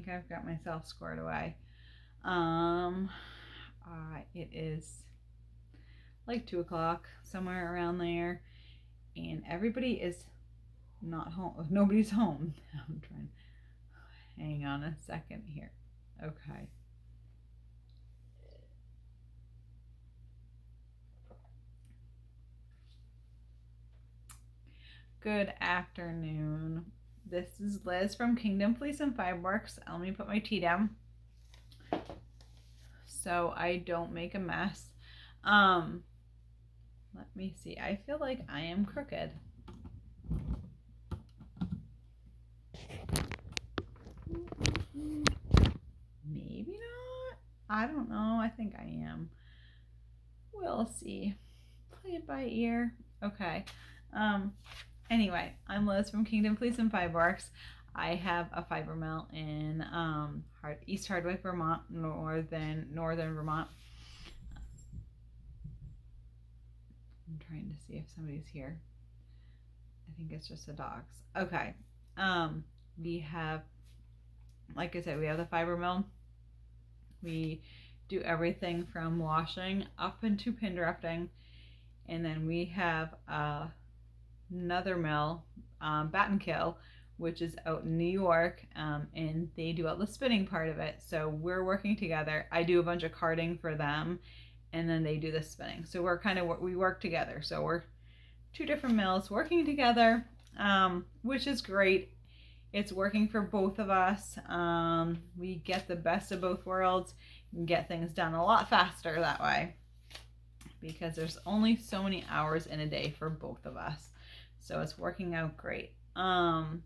think I've got myself squared away. It is like 2 o'clock, somewhere around there, and everybody is not home. Nobody's home. I'm trying. Hang on a second here. Okay. Good afternoon. This is Liz from Kingdom Fleece and Fiberworks. Let me put my tea down so I don't make a mess. Let me see. I feel like I am crooked. Maybe not. I don't know. I think I am. We'll see. Play it by ear. Okay. Anyway, I'm Liz from Kingdom Fleece and Fiberworks. I have a fiber mill in East Hardwick, Vermont, northern Vermont. I'm trying to see if somebody's here. I think it's just the dogs. Okay. We have, like I said, we have the fiber mill. We do everything from washing up into pin drafting, and then we have another mill, Bat and Kill, which is out in New York, and they do all the spinning part of it. So we're working together. I do a bunch of carding for them, and then they do the spinning. So we work together. So we're 2 different mills working together, which is great. It's working for both of us. We get the best of both worlds and get things done a lot faster that way, because there's only so many hours in a day for both of us. So it's working out great. And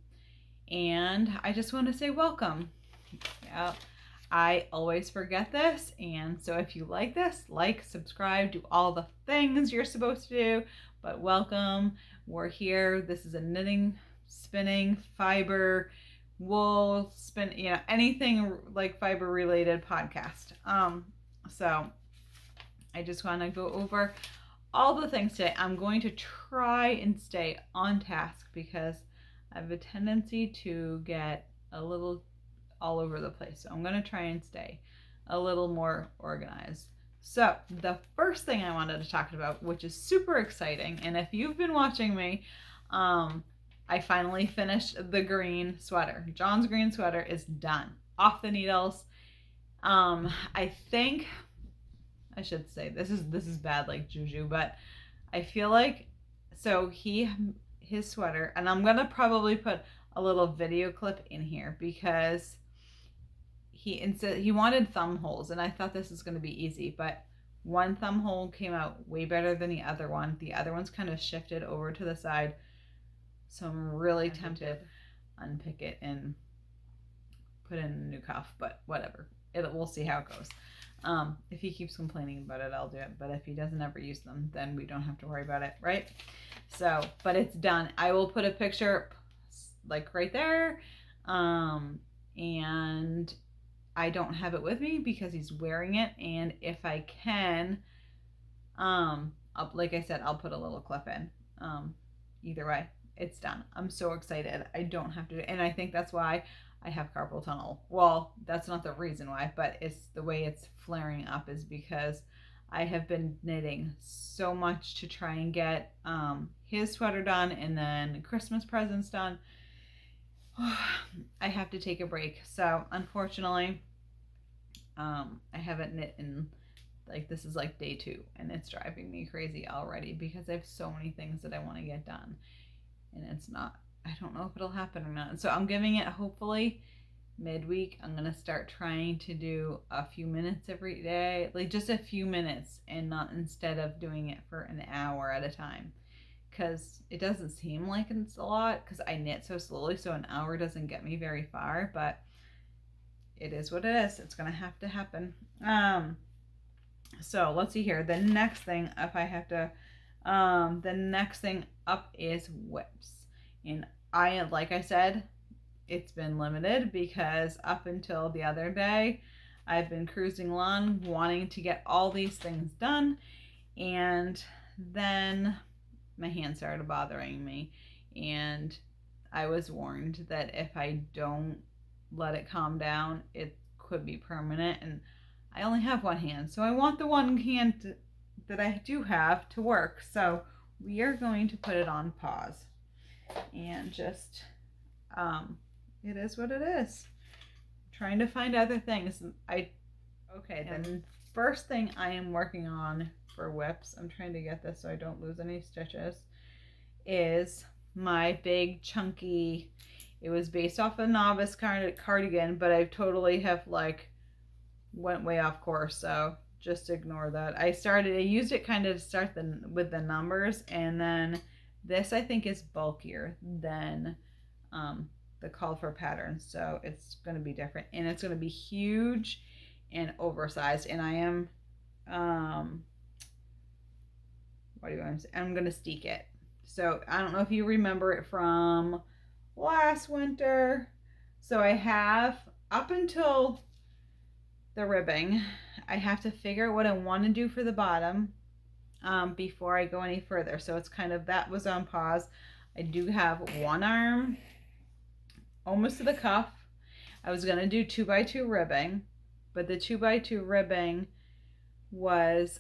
I just want to say welcome. Yeah, I always forget this. And so if you like this, like, subscribe, do all the things you're supposed to do. But welcome. We're here. This is a knitting, spinning, fiber, wool, anything like fiber related podcast. So I just want to go over all the things today. I'm going to try and stay on task because I have a tendency to get a little all over the place. So I'm going to try and stay a little more organized. So the first thing I wanted to talk about, which is super exciting, and if you've been watching me, I finally finished the green sweater. John's green sweater is done. Off the needles. I think I should say this is bad like juju, but I feel like his sweater, and I'm gonna probably put a little video clip in here because he wanted thumb holes, and I thought this was gonna be easy, but one thumb hole came out way better than the other one. The other one's kind of shifted over to the side, so I'm really tempted to unpick it and put in a new cuff, but whatever. We'll see how it goes. If he keeps complaining about it, I'll do it. But if he doesn't ever use them, then we don't have to worry about it, right? So, but it's done. I will put a picture like right there. And I don't have it with me because he's wearing it. And if I can, like I said, I'll put a little clip in. Either way, it's done. I'm so excited. I don't have to, and I think that's why I have carpal tunnel. Well, that's not the reason why, but it's the way it's flaring up is because I have been knitting so much to try and get his sweater done and then Christmas presents done. I have to take a break. So unfortunately, I haven't knit in, like, this is like day 2, and it's driving me crazy already because I have so many things that I want to get done, and I don't know if it'll happen or not. So I'm giving it, hopefully midweek, I'm going to start trying to do a few minutes every day, like just a few minutes, and not instead of doing it for an hour at a time, because it doesn't seem like it's a lot because I knit so slowly, so an hour doesn't get me very far, but it is what it is. It's going to have to happen. So let's see here. The next thing, the next thing up is whips. And like I said, it's been limited because up until the other day, I've been cruising along wanting to get all these things done. And then my hand started bothering me. And I was warned that if I don't let it calm down, it could be permanent. And I only have one hand, so I want the one hand that I do have to work. So we are going to put it on pause and just, it is what it is. I'm trying to find other things. Okay, then first thing I am working on for whips, I'm trying to get this so I don't lose any stitches, is my big chunky, it was based off a novice cardigan, but I totally have like went way off course, so just ignore that. I used it kind of to start with the numbers, and then this I think is bulkier than the call for pattern, so it's going to be different, and it's going to be huge and oversized, and I am what do you want to say? I'm going to steek it. So I don't know if you remember it from last winter. So I have, up until the ribbing, I have to figure out what I want to do for the bottom before I go any further. So it's kind of, that was on pause. I do have one arm almost to the cuff. I was going to do 2x2 ribbing, but the 2x2 ribbing was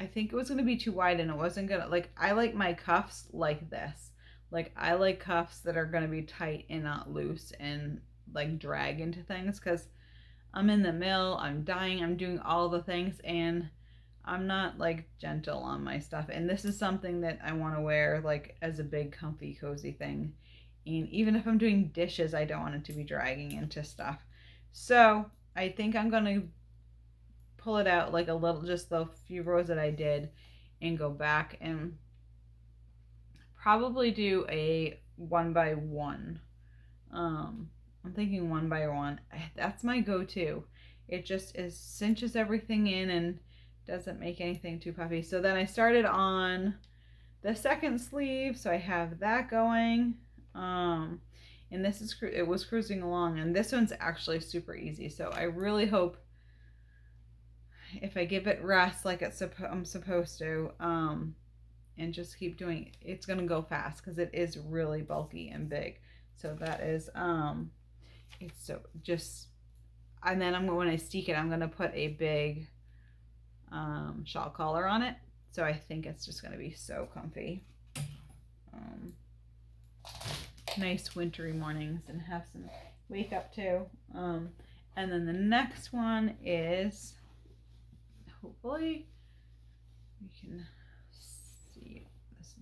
I think it was going to be too wide, and it wasn't going to, like, I like my cuffs like this. Like, I like cuffs that are going to be tight and not loose and like drag into things, because I'm in the mill, I'm dyeing, I'm doing all the things, and I'm not like gentle on my stuff. And this is something that I want to wear like as a big comfy cozy thing. And even if I'm doing dishes, I don't want it to be dragging into stuff. So I think I'm going to pull it out like a little, just the few rows that I did, and go back and probably do a 1x1. I'm thinking 1x1. That's my go-to. It just cinches everything in and doesn't make anything too puffy. So then I started on the second sleeve, so I have that going. And this is, it was cruising along, and this one's actually super easy. So I really hope, if I give it rest like I'm supposed to, and just keep doing it, it's gonna go fast, because it is really bulky and big. So that is, it's so just, and then when I steek it, I'm gonna put a big shawl collar on it. So I think it's just gonna be so comfy. Nice wintry mornings, and have some wake up too. And then the next one is, hopefully you can see this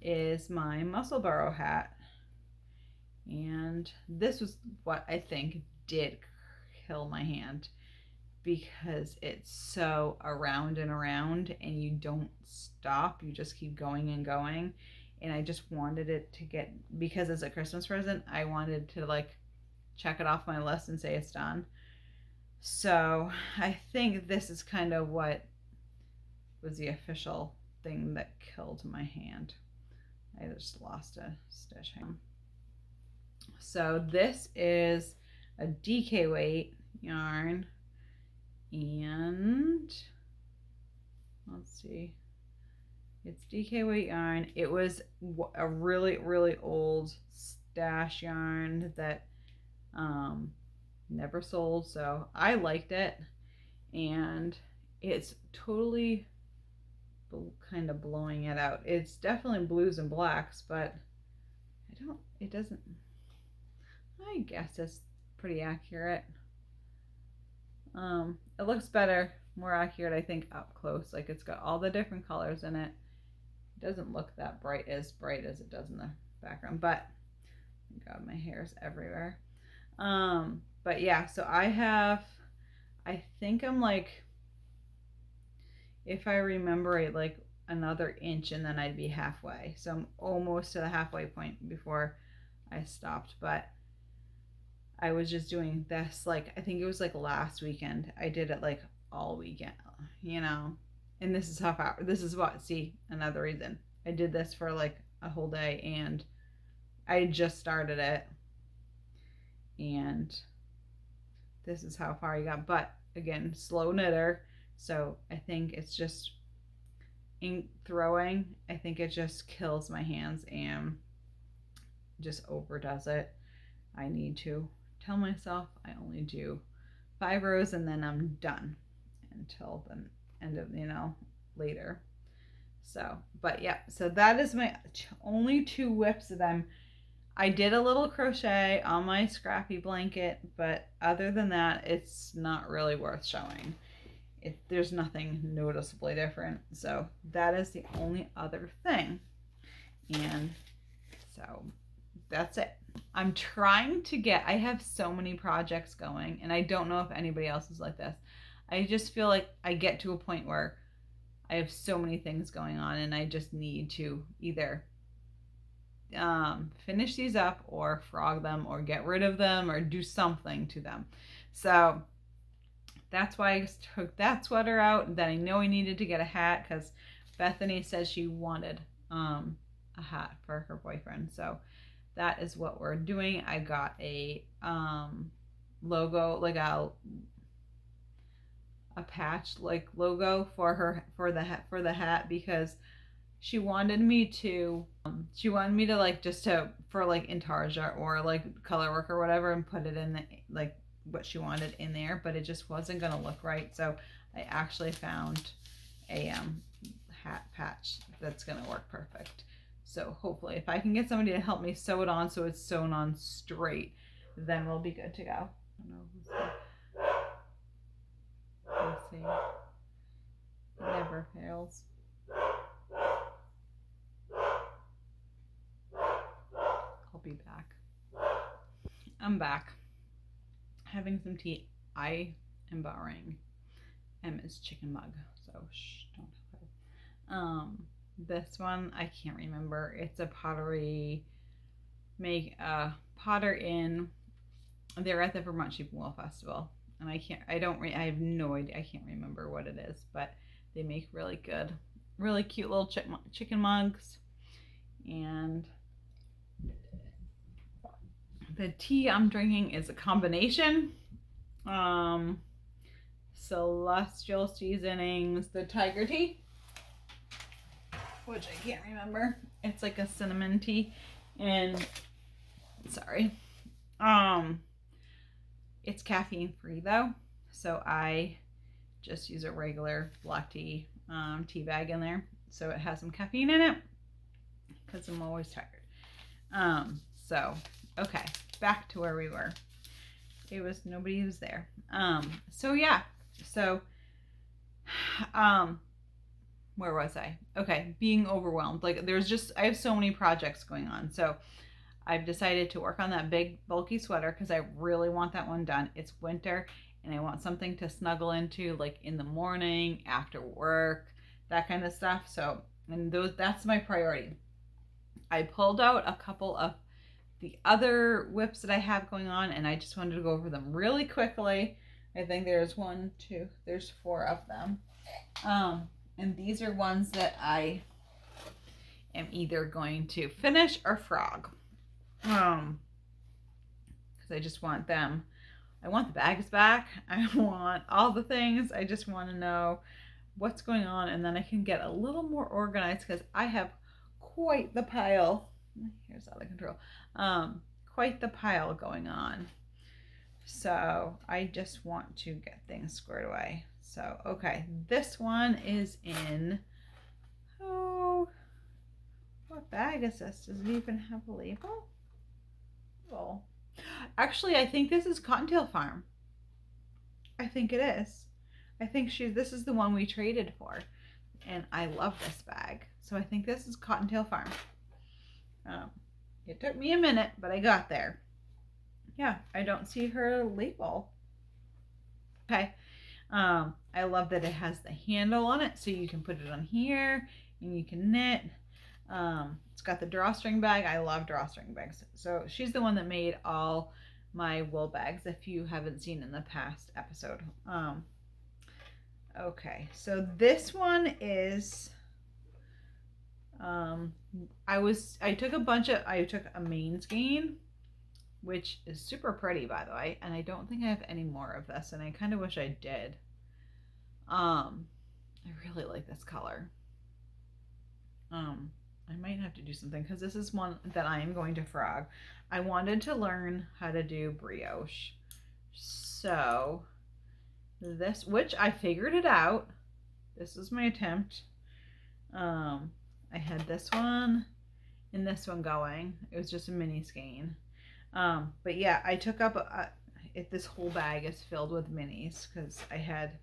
is my muscle burrow hat. And this was what I think did kill my hand, because it's so around and around, and you don't stop, you just keep going and going. And I just wanted it to get, because as a Christmas present, I wanted to like check it off my list and say it's done. So I think this is kind of what was the official thing that killed my hand. I just lost a stitch. So this is a DK weight yarn, and let's see, it's DK weight yarn. It was a really, really old stash yarn that never sold, so I liked it, and it's totally kind of blowing it out. It's definitely blues and blacks, but I guess it's pretty accurate. It looks better, more accurate, I think, up close. Like, it's got all the different colors in it. It doesn't look that bright as it does in the background, but God, my hair is everywhere. But yeah, so I think I'm like, if I remember it, like another inch, and then I'd be halfway. So I'm almost to the halfway point before I stopped. But I was just doing this, like, I think it was like last weekend. I did it like all weekend, you know. And this is half hour. This is what, see, another reason. I did this for like a whole day, and I just started it. And this is how far you got. But again, slow knitter. So I think it's just ink throwing. I think it just kills my hands, and just overdoes it. I need to tell myself I only do 5 rows and then I'm done until the end of, later. So, but yeah, so that is my only 2 whips that I did a little crochet on my scrappy blanket, but other than that, it's not really worth showing. There's nothing noticeably different. So that is the only other thing. And so that's it. I'm trying to I have so many projects going, and I don't know if anybody else is like this. I just feel like I get to a point where I have so many things going on, and I just need to either finish these up or frog them or get rid of them or do something to them. So that's why I took that sweater out. And then I know I needed to get a hat because Bethany said she wanted a hat for her boyfriend. So that is what we're doing. I got a logo, like a patch like logo for her for the hat because she wanted me to like just to for like Intarsia or like color work or whatever and put it in like what she wanted in there, but it just wasn't gonna look right. So I actually found a hat patch that's gonna work perfect. So hopefully if I can get somebody to help me sew it on so it's sewn on straight, then we'll be good to go. I don't know who's there. Let's see. It never fails. I'll be back. I'm back. Having some tea. I am borrowing Emma's chicken mug, so shh, don't tell her. This one I can't remember. It's a pottery. Make a potter in. They're at the Vermont Sheep and Wool Festival, and I have no idea. I can't remember what it is, but they make really good, really cute little chicken mugs, and the tea I'm drinking is a combination. Celestial Seasonings, the Tiger Tea, which I can't remember. It's like a cinnamon tea, and sorry, it's caffeine free though, so I just use a regular black tea tea bag in there, so it has some caffeine in it because I'm always tired. So okay, back to where we were. Nobody was there. So yeah, so where was I? Okay, being overwhelmed. Like I have so many projects going on. So I've decided to work on that big bulky sweater because I really want that one done. It's winter and I want something to snuggle into like in the morning, after work, that kind of stuff. So, that's my priority. I pulled out a couple of the other whips that I have going on, and I just wanted to go over them really quickly. I think there's 4 of them. And these are ones that I am either going to finish or frog. Because I just want them. I want the bags back. I want all the things. I just want to know what's going on, and then I can get a little more organized because I have quite the pile. Here's out of control. Quite the pile going on. So I just want to get things squared away. So, okay, this one is in, what bag is this? Does it even have a label? Oh, actually, I think this is Cottontail Farm. I think it is. I think this is the one we traded for, and I love this bag. So I think this is Cottontail Farm. It took me a minute, but I got there. Yeah, I don't see her label. Okay. I love that it has the handle on it, so you can put it on here and you can knit. It's got the drawstring bag. I love drawstring bags. So she's the one that made all my wool bags, if you haven't seen in the past episode. Okay, so this one is, I took a main skein, which is super pretty, by the way, and I don't think I have any more of this, and I kind of wish I did. I really like this color. I I might have to do something because this is one that I am going to frog. I wanted to learn how to do brioche. So this, which I figured it out. This is my attempt. I had this one and this one going. It was just a mini skein. But yeah, I took up this whole bag is filled with minis because I had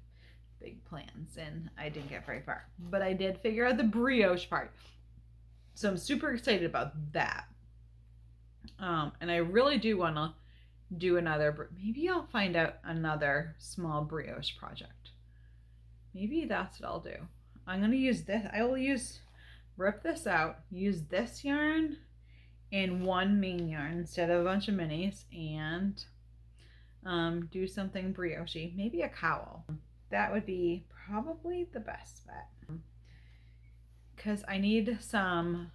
big plans and I didn't get very far. But I did figure out the brioche part. So I'm super excited about that. And I really do want to do another, maybe I'll find out another small brioche project. Maybe that's what I'll do. I'm going to use this. I will rip this out, use this yarn and one main yarn instead of a bunch of minis, and do something brioche, maybe a cowl. That would be probably the best bet. Because I need some,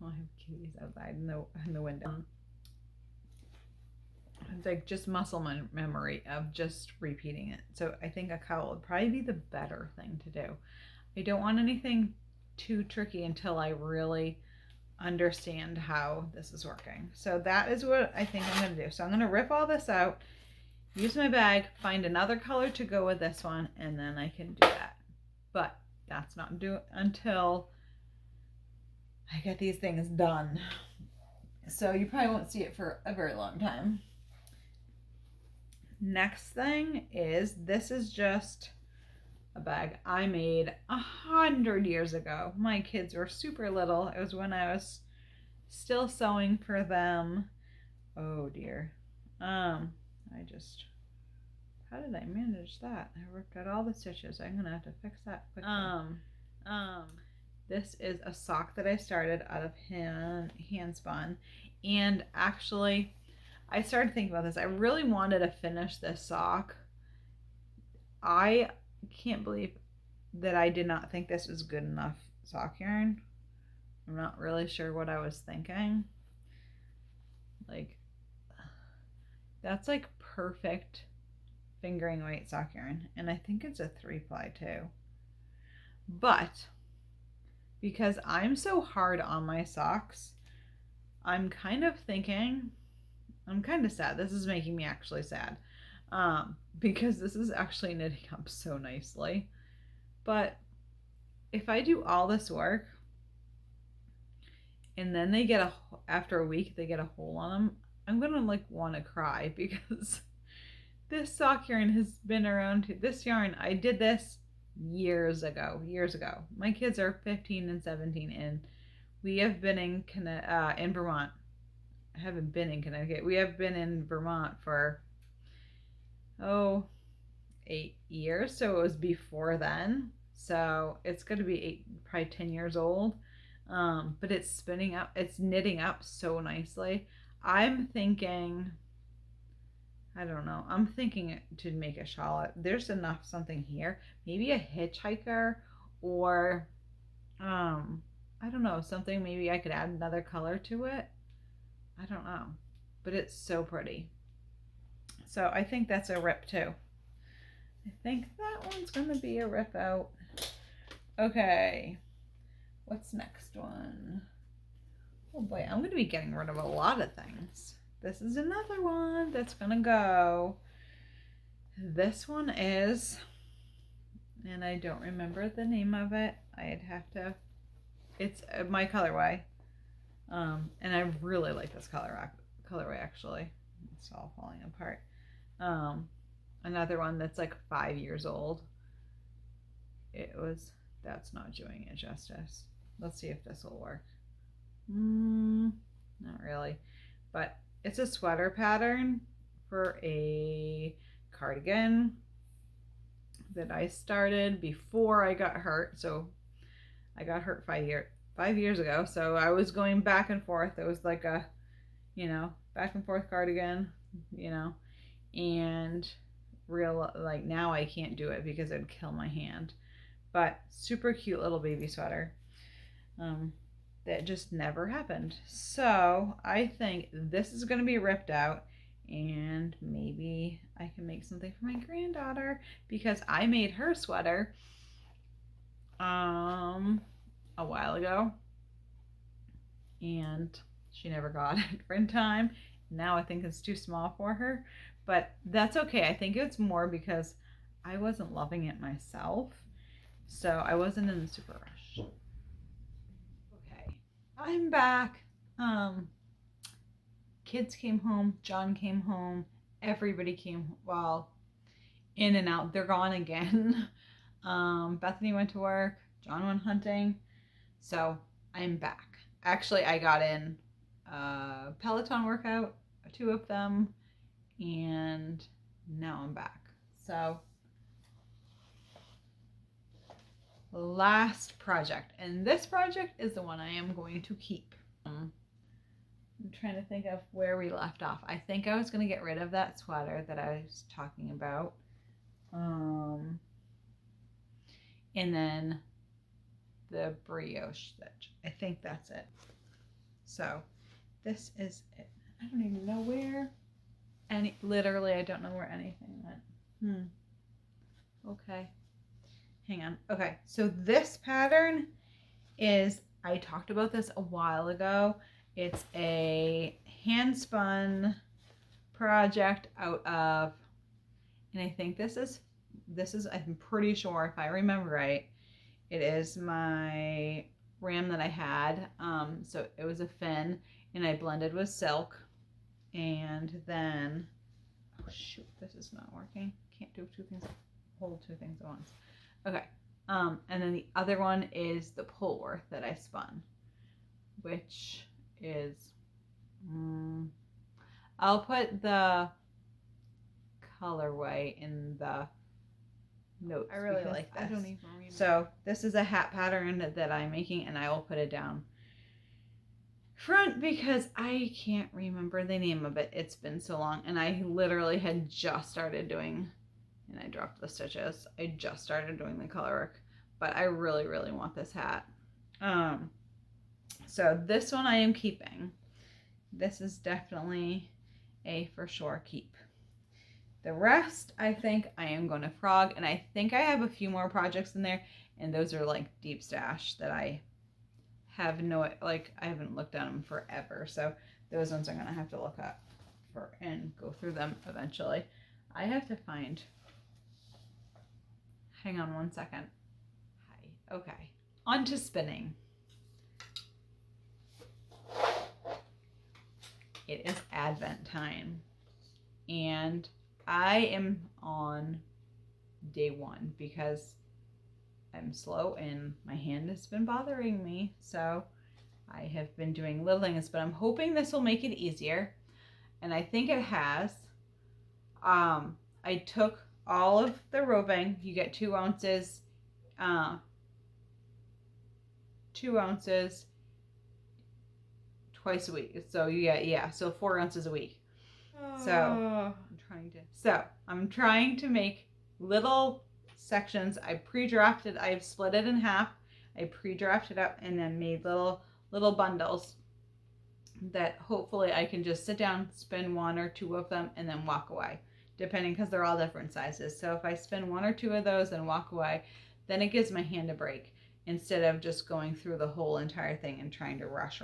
I have kitties outside in the window. It's like just muscle memory of just repeating it. So I think a cowl would probably be the better thing to do. I don't want anything too tricky until I really understand how this is working. So that is what I think I'm going to do. So I'm going to rip all this out, use my bag, find another color to go with this one, and then I can do that. But that's not due until I get these things done. So you probably won't see it for a very long time. Next thing is, this is just a bag I made 100 years ago. My kids were super little. It was when I was still sewing for them. Oh dear. How did I manage that? I ripped out all the stitches. I'm gonna have to fix that quickly. This is a sock that I started out of hand spun, and actually I started thinking about this. I really wanted to finish this sock. I can't believe that I did not think this was good enough sock yarn. I'm not really sure what I was thinking. Like, that's like perfect fingering weight sock yarn, and I think it's a 3-ply too. But because I'm so hard on my socks, I'm kind of thinking, I'm kind of sad. This is making me actually sad. Because this is actually knitting up so nicely. But if I do all this work and then they get after a week they get a hole on them, I'm gonna like want to cry, because this sock yarn has been around. This yarn, I did this years ago. My kids are 15 and 17, and we have been in Vermont. I haven't been in Connecticut. We have been in Vermont for 8 years, so it was before then. So it's going to be probably 10 years old. But it's spinning up, it's knitting up so nicely. I'm thinking, I don't know, I'm thinking to make a shawl. There's enough something here, maybe a hitchhiker, or I don't know, something, maybe I could add another color to it. I don't know, but it's so pretty. So I think that's a rip too. I think that one's gonna be a rip out. Okay, what's next one? Oh boy, I'm gonna be getting rid of a lot of things. This is another one that's gonna go. This one is, and I don't remember the name of it. I'd have to, it's my colorway. And I really like this colorway actually. It's all falling apart. Another one that's like 5 years old. That's not doing it justice. Let's see if this will work. Not really, but it's a sweater pattern for a cardigan that I started before I got hurt. So I got hurt 5 years ago. So I was going back and forth. It was like a, back and forth cardigan, and like now I can't do it because it'd kill my hand. But super cute little baby sweater. That just never happened. So I think this is going to be ripped out, and maybe I can make something for my granddaughter, because I made her sweater a while ago, and she never got it for in time. Now I think it's too small for her, but that's okay. I think it's more because I wasn't loving it myself, so I wasn't in a super rush. Okay, I'm back. Kids came home, John came home, everybody came, well, in and out. They're gone again. Bethany went to work, John went hunting, so I'm back. Actually, I got in a Peloton workout, 2 of them, and now I'm back. So, last project, and this project is the one I am going to keep. I'm trying to think of where we left off. I think I was going to get rid of that sweater that I was talking about. And then the brioche stitch. I think that's it. So this is it. I don't even know where literally I don't know where anything went. Okay. Hang on. Okay, so this pattern is, I talked about this a while ago. It's a hand spun project out of, and I think this is, I'm pretty sure, if I remember right, it is my ram that I had. So it was a fin, and I blended with silk, and then, oh shoot, this is not working. Can't do hold two things at once. Okay. And then the other one is the Polworth that I spun, which is, I'll put the colorway in the notes. I really like this. I don't even remember. So this is a hat pattern that I'm making, and I will put it down front because I can't remember the name of it. It's been so long, and I literally had just started doing, and I dropped the stitches. I just started doing the color work, but I really, really want this hat. So this one I am keeping. This is definitely a for sure keep. The rest, I think I am going to frog, and I think I have a few more projects in there, and those are like deep stash that I have I haven't looked at them forever, so those ones I'm going to have to look up and go through them eventually. I have to find, hang on one second. Hi. Okay, on to spinning. It is Advent time, and I am on day 1 because I'm slow and my hand has been bothering me. So I have been doing little things, but I'm hoping this will make it easier. And I think it has. I took all of the roving. You get 2 ounces. 2 ounces twice a week. So you get, so 4 ounces a week. So I'm trying to make little sections. I've split it in half. I pre-drafted up and then made little bundles that hopefully I can just sit down, spin 1 or 2 of them, and then walk away, depending, because they're all different sizes. So if I spin 1 or 2 of those and walk away, then it gives my hand a break instead of just going through the whole entire thing and trying to rush.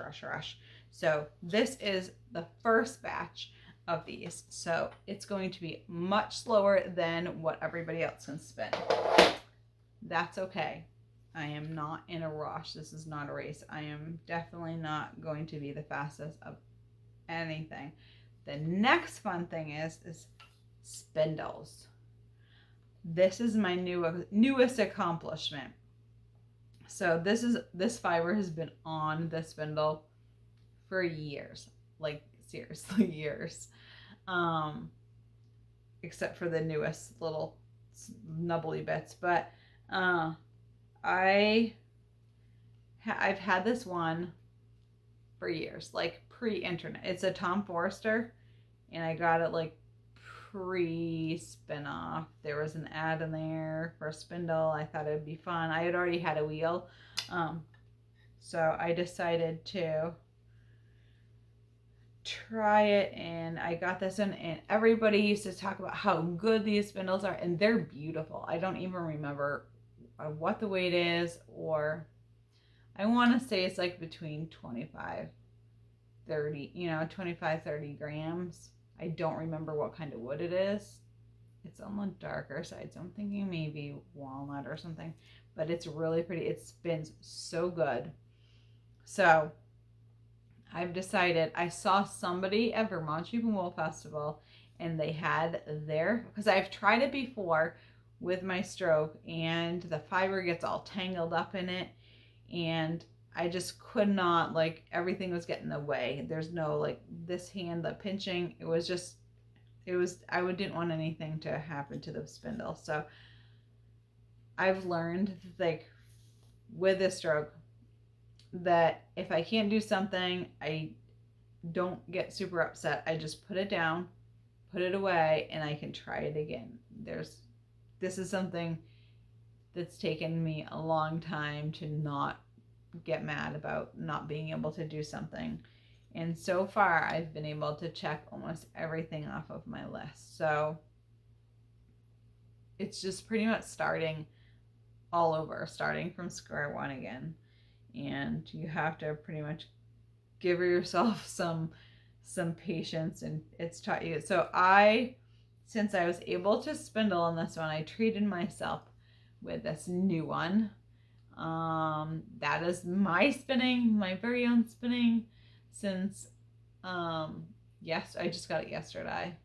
So this is the first batch of these, so it's going to be much slower than what everybody else can spin. That's okay. I am not in a rush. This is not a race. I am definitely not going to be the fastest of anything. The next fun thing is spindles. This is my newest accomplishment. So this fiber has been on the spindle for years, like seriously years, except for the newest little nubbly bits. But I've had this one for years, like pre-internet. It's a Tom Forrester, and I got it like pre-spin-off. There was an ad in there for a spindle. I thought it'd be fun. I had already had a wheel, so I decided to try it, and I got this one, and everybody used to talk about how good these spindles are, and they're beautiful. I don't even remember what the weight is, or I want to say it's like between 25 30, 25, 30 grams. I don't remember what kind of wood it is. It's on the darker side, so I'm thinking maybe walnut or something. But it's really pretty. It spins so good. So I've decided, I saw somebody at Vermont Sheep and Wool Festival, and they had because I've tried it before with my stroke, and the fiber gets all tangled up in it, and I just could not, like, everything was getting in the way. There's no, like, this hand, the pinching, I didn't want anything to happen to the spindle. So I've learned, like, with this stroke, that if I can't do something, I don't get super upset. I just put it down, put it away, and I can try it again. This is something that's taken me a long time to not get mad about not being able to do something. And so far, I've been able to check almost everything off of my list. So it's just pretty much starting all over, starting from square one again. And you have to pretty much give yourself some patience, and it's taught you. So since I was able to spindle on this one, I treated myself with this new one. That is my very own spinning, since yes, I just got it yesterday.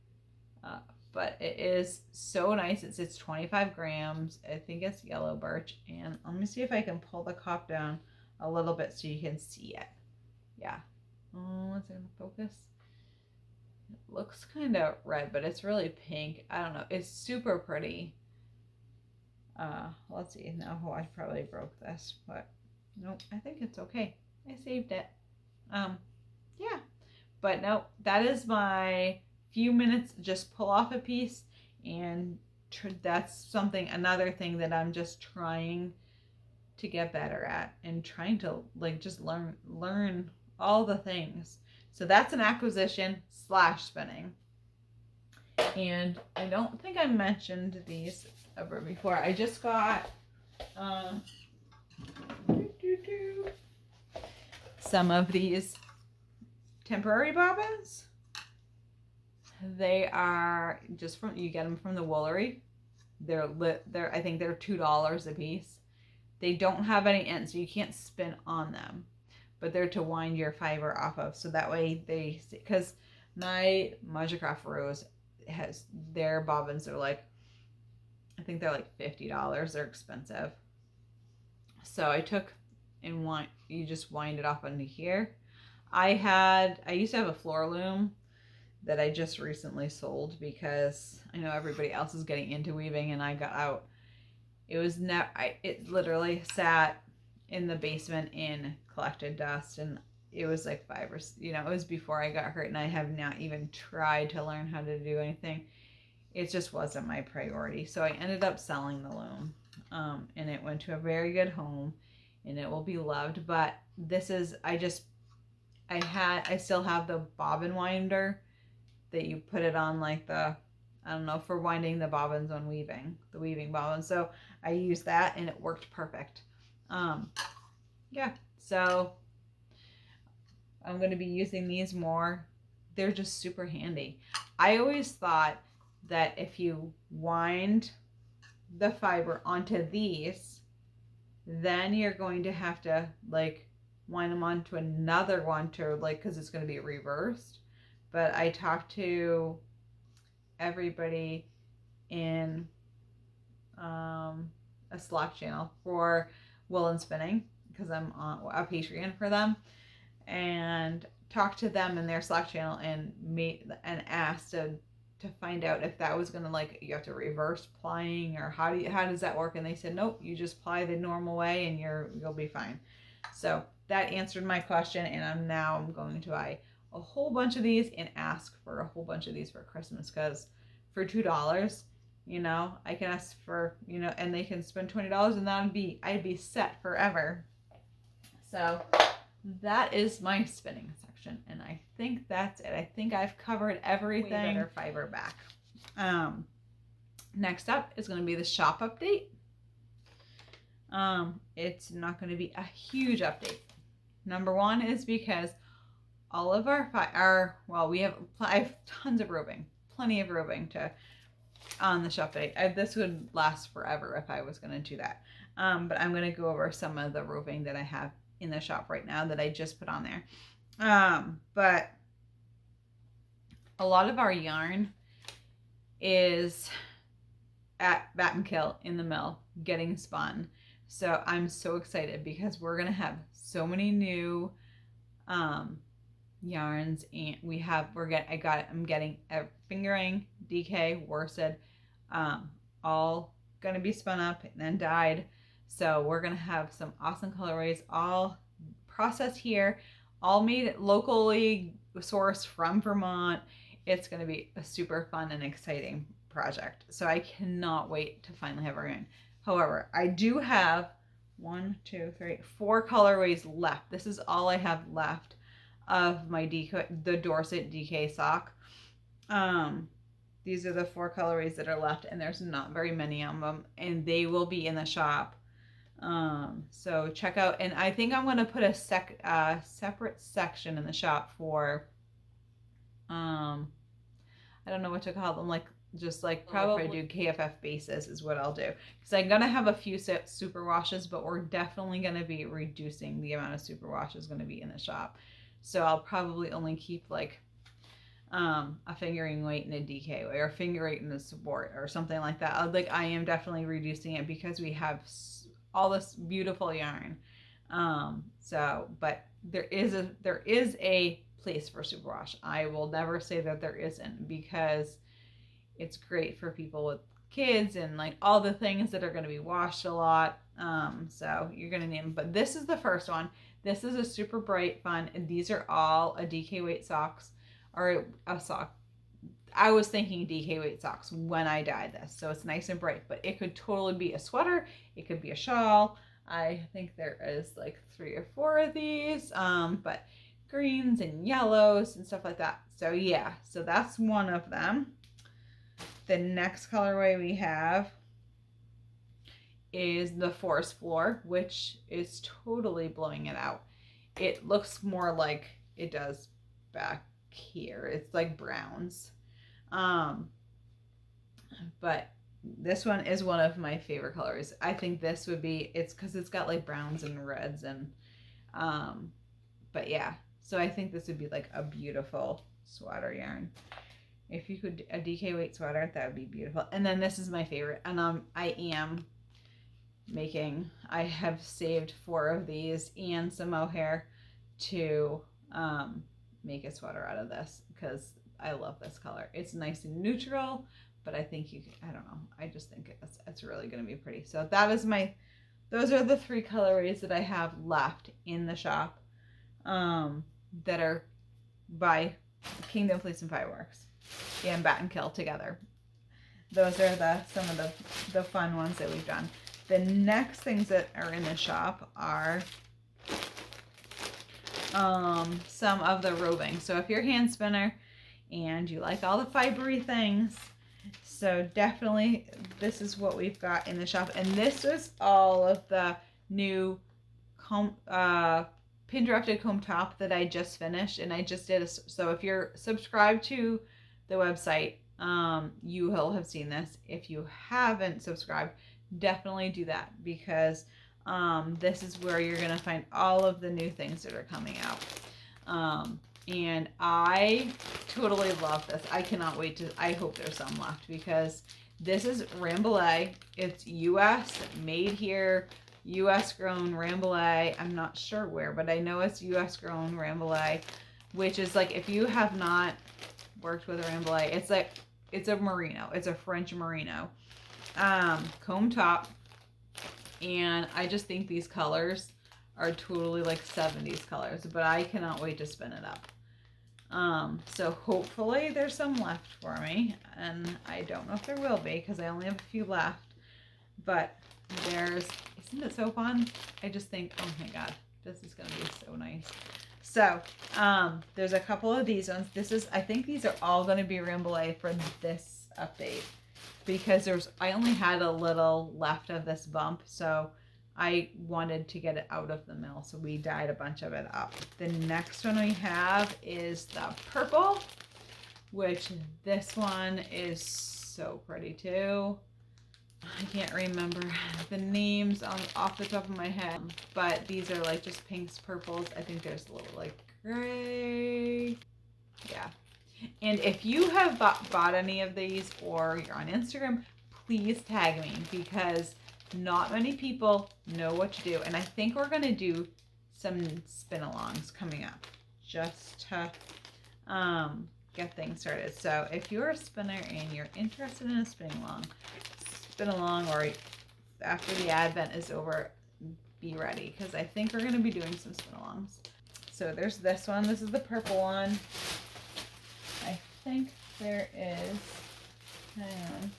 But it is so nice. It's 25 grams. I think it's yellow birch. And let me see if I can pull the cup down a little bit so you can see it. Yeah. Oh, is it gonna focus? It looks kind of red, but it's really pink. I don't know. It's super pretty. Let's see. Now, I probably broke this, but nope, I think it's okay. I saved it. Yeah. But no, that is my few minutes. Just pull off a piece, and that's another thing that I'm just trying to get better at, and trying to, like, just learn all the things. So that's an acquisition / spinning. And I don't think I mentioned these ever before. I just got some of these temporary bobbins. They are just you get them from the Woolery. I think they're $2 a piece. They don't have any ends, so you can't spin on them, but they're to wind your fiber off of. So that way because my Majacraft Rose has their bobbins are like, I think they're like $50. They're expensive. So I took and you just wind it off into here. I used to have a floor loom that I just recently sold because I know everybody else is getting into weaving, and I got out. It literally sat in the basement and collected dust, and it was like it was before I got hurt, and I have not even tried to learn how to do anything. It just wasn't my priority. So I ended up selling the loom, and it went to a very good home, and it will be loved. But this is, I still have the bobbin winder that you put it on, like for winding the bobbins on the weaving bobbins. So I used that, and it worked perfect. Yeah, so I'm going to be using these more. They're just super handy. I always thought that if you wind the fiber onto these, then you're going to have to, like, wind them onto another one to, like, because it's going to be reversed. But I talked to everybody in a Slack channel for wool and spinning, because I'm on a Patreon for them, and talked to them in their Slack channel and asked to find out if that was gonna, like, you have to reverse plying, or how does that work? And they said, nope, you just ply the normal way and you'll be fine. So that answered my question, and I'm going to buy a whole bunch of these and ask for a whole bunch of these for Christmas, because for $2, I can ask for, and they can spend $20, and I'd be set forever. So that is my spinning section, and I think that's it. I think I've covered everything. We better fiber back. Next up is going to be the shop update. It's not going to be a huge update. Number one is because all of well, I have tons of roving, plenty of roving on the shelf today. This would last forever if I was going to do that. But I'm going to go over some of the roving that I have in the shop right now that I just put on there. But a lot of our yarn is at Bat and Kill in the mill getting spun. So I'm so excited because we're going to have so many new yarns, and I'm getting a fingering, DK, worsted, all going to be spun up and then dyed. So we're going to have some awesome colorways, all processed here, all made locally, sourced from Vermont. It's going to be a super fun and exciting project. So I cannot wait to finally have our yarn. However, I do have 4 colorways left. This is all I have left of my the Dorset DK sock. These are the 4 colorways that are left, and there's not very many of them, and they will be in the shop. So check out, and I think I'm going to put a separate section in the shop for, I don't know what to call them, like, just like probably do KFF bases is what I'll do. Because I'm going to have a few super washes, but we're definitely going to be reducing the amount of super washes going to be in the shop. So I'll probably only keep like a fingering weight and a DK weight, or a finger weight and a support, or something like that. I am definitely reducing it because we have all this beautiful yarn. But there is a place for superwash. I will never say that there isn't, because it's great for people with kids and like all the things that are going to be washed a lot. So you're going to need them. But this is the first one. This is a super bright fun, and these are all a DK weight socks, or a sock. I was thinking DK weight socks when I dyed this, so it's nice and bright, but it could totally be a sweater. It could be a shawl. I think there is like 3 or 4 of these, but greens and yellows and stuff like that. So yeah, so that's one of them. The next colorway we have is the Forest Floor, which is totally blowing it out. It looks more like it does back here. It's like browns. But this one is one of my favorite colors. I think this would be, it's because it's got like browns and reds and, but yeah. So I think this would be like a beautiful sweater yarn. If you could, a DK weight sweater, that would be beautiful. And then this is my favorite. And I have saved 4 of these and some mohair to make a sweater out of this, because I love this color. It's nice and neutral, but I think I don't know. I just think it's really going to be pretty. So those are the 3 colorways that I have left in the shop, that are by Kingdom Fleece and Fireworks and Bat and Kill together. Those are some of the fun ones that we've done. The next things that are in the shop are some of the roving. So if you're a hand spinner and you like all the fibery things, so definitely this is what we've got in the shop. And this is all of the new pin drafted comb top that I just finished, and I just did so if you're subscribed to the website, you will have seen this. If you haven't subscribed, definitely do that, because this is where you're going to find all of the new things that are coming out. And I totally love this. I cannot wait I hope there's some left, because this is Rambouillet. It's US, made here, US grown Rambouillet. I'm not sure where, but I know it's US grown Rambouillet, which is like, if you have not worked with a Rambouillet, it's a merino. It's a French merino. Comb top, and I just think these colors are totally like 70s colors, but I cannot wait to spin it up. So hopefully there's some left for me, and I don't know if there will be, because I only have a few left, but isn't it so fun? I just think, oh my god, this is gonna be so nice. So there's a couple of these ones. I think these are all going to be Rambouillet for this update, because I only had a little left of this bump, so I wanted to get it out of the mill, so we dyed a bunch of it up. The next one we have is the purple, which this one is so pretty too. I can't remember the names off the top of my head, but these are like just pinks, purples. I think there's a little like gray. Yeah. And if you have bought any of these or you're on Instagram, please tag me because not many people know what to do. And I think we're going to do some spin-alongs coming up just to get things started. So if you're a spinner and you're interested in a spin-along, or after the Advent is over, be ready because I think we're going to be doing some spin-alongs. So there's this one. This is the purple one. I think there is, hang on.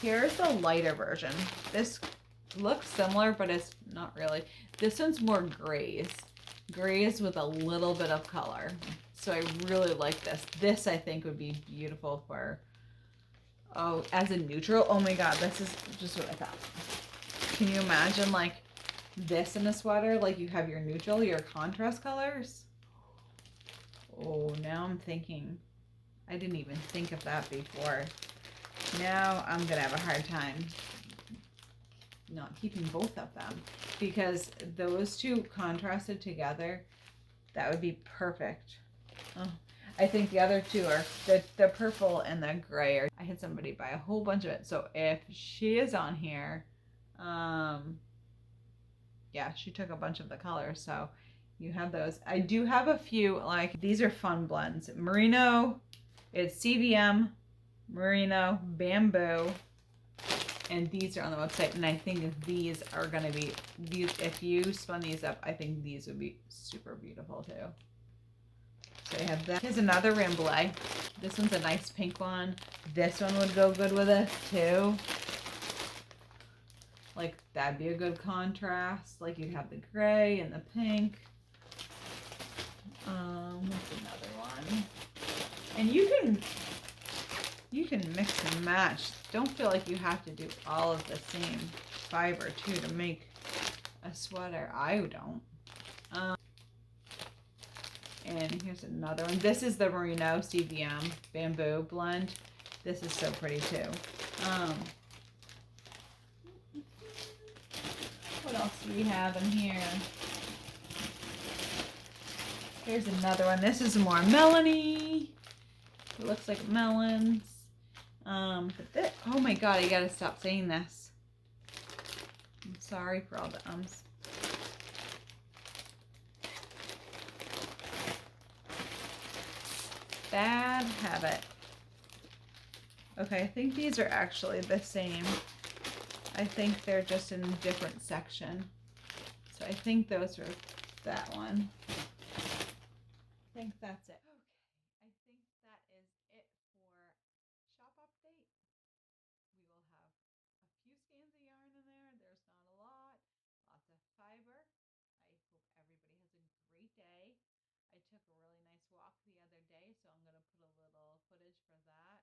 Here's the lighter version. This looks similar, but it's not really. This one's more grays. Grays with a little bit of color. So I really like this. This I think would be beautiful for, as a neutral. Oh my God, this is just what I thought. Can you imagine like this in a sweater? Like you have your neutral, your contrast colors. Oh, now I'm thinking. I didn't even think of that before. Now I'm going to have a hard time not keeping both of them because those two contrasted together, that would be perfect. Oh, I think the other two are the purple and the gray. I had somebody buy a whole bunch of it. So if she is on here, yeah, she took a bunch of the colors. So you have those. I do have a few, like these are fun blends. Merino, it's CVM, Merino, Bamboo, and these are on the website. And I think these are going to be, these. If you spun these up, I think these would be super beautiful too. So I have that. Here's another Rambouillet. This one's a nice pink one. This one would go good with it too. Like that'd be a good contrast. Like you'd have the gray and the pink. What's another one? And you can mix and match. Don't feel like you have to do all of the same fiber too to make a sweater. I don't. And here's another one. This is the Merino CVM Bamboo blend. This is so pretty too. What else do we have in here? Here's another one. This is more melony. It looks like melons. But this, oh my God, I gotta stop saying this. I'm sorry for all the ums. Bad habit. Okay, I think these are actually the same. I think they're just in a different section. So I think those are that one. I think that's it. Okay, I think that is it for shop update. We will have a few skeins of yarn in there. There's not a lot. Lots of fiber. I hope everybody has a great day. I took a really nice walk the other day, so I'm going to put a little footage for that